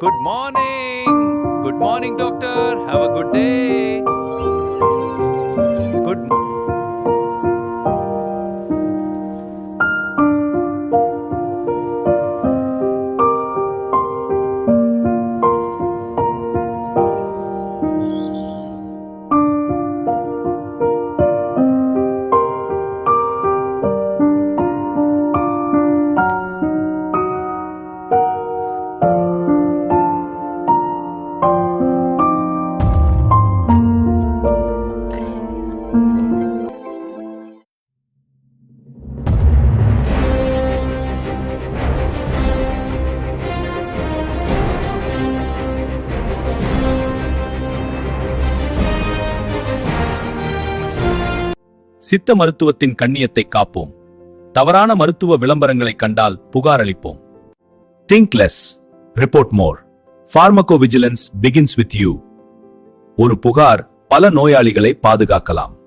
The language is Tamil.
Good morning. Good morning, doctor. Have a good day. Good. சித்த மருத்துவத்தின் கண்ணியத்தை காப்போம். தவறான மருத்துவ விளம்பரங்களை கண்டால் புகார் அளிப்போம். Think less, report more. Pharmacovigilance begins with you. ஒரு புகார் பல நோயாளிகளை பாதுகாக்கலாம்.